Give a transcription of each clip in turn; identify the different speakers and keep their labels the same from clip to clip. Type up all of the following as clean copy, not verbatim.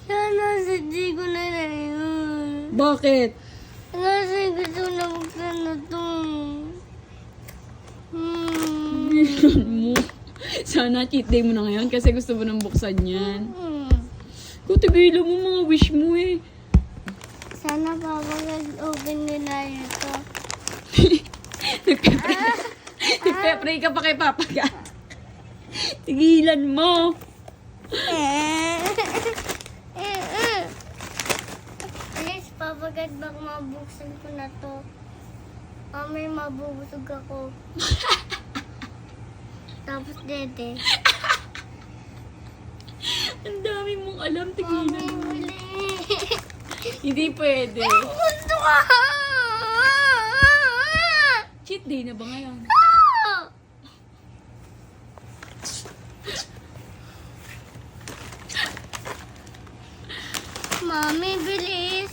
Speaker 1: Sana hindi ko na yun.
Speaker 2: Bakit?
Speaker 1: Kasi gusto na buksan na to.
Speaker 2: Bilan mo. Sana cheat day mo na ngayon kasi gusto mo nang buksan yan. Kung tigilan mo mga wish mo eh.
Speaker 1: Sana papag-open nila ito.
Speaker 2: Nagpe-pray ka pa kay Papa ka. Tigilan mo.
Speaker 1: Please, papagad baka mabuksan ko na to. Mamay mabubusog ako. Tapos dede.
Speaker 2: Ang dami mong alam, tigilan
Speaker 1: Mami,
Speaker 2: mo.
Speaker 1: huli.
Speaker 2: Hindi pwede.
Speaker 1: Gusto ka!
Speaker 2: Cheat day na ba ngayon?
Speaker 1: Mami, bilis.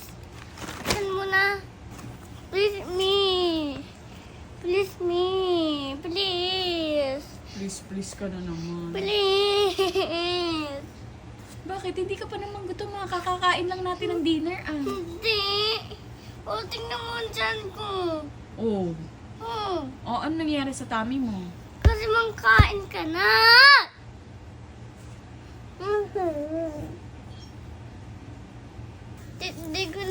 Speaker 1: Saan mo na? Please me. Please me. Please.
Speaker 2: Please ka na naman.
Speaker 1: Please.
Speaker 2: Bakit? Hindi ka pa naman gutom. Kakakain lang natin ng dinner ah.
Speaker 1: Hindi. O, tingnan mo ang tiyan ko.
Speaker 2: Oh.
Speaker 1: Oh,
Speaker 2: Oh, ano nangyari sa tummy mo?
Speaker 1: kasi mangkain ka na. Hindi ko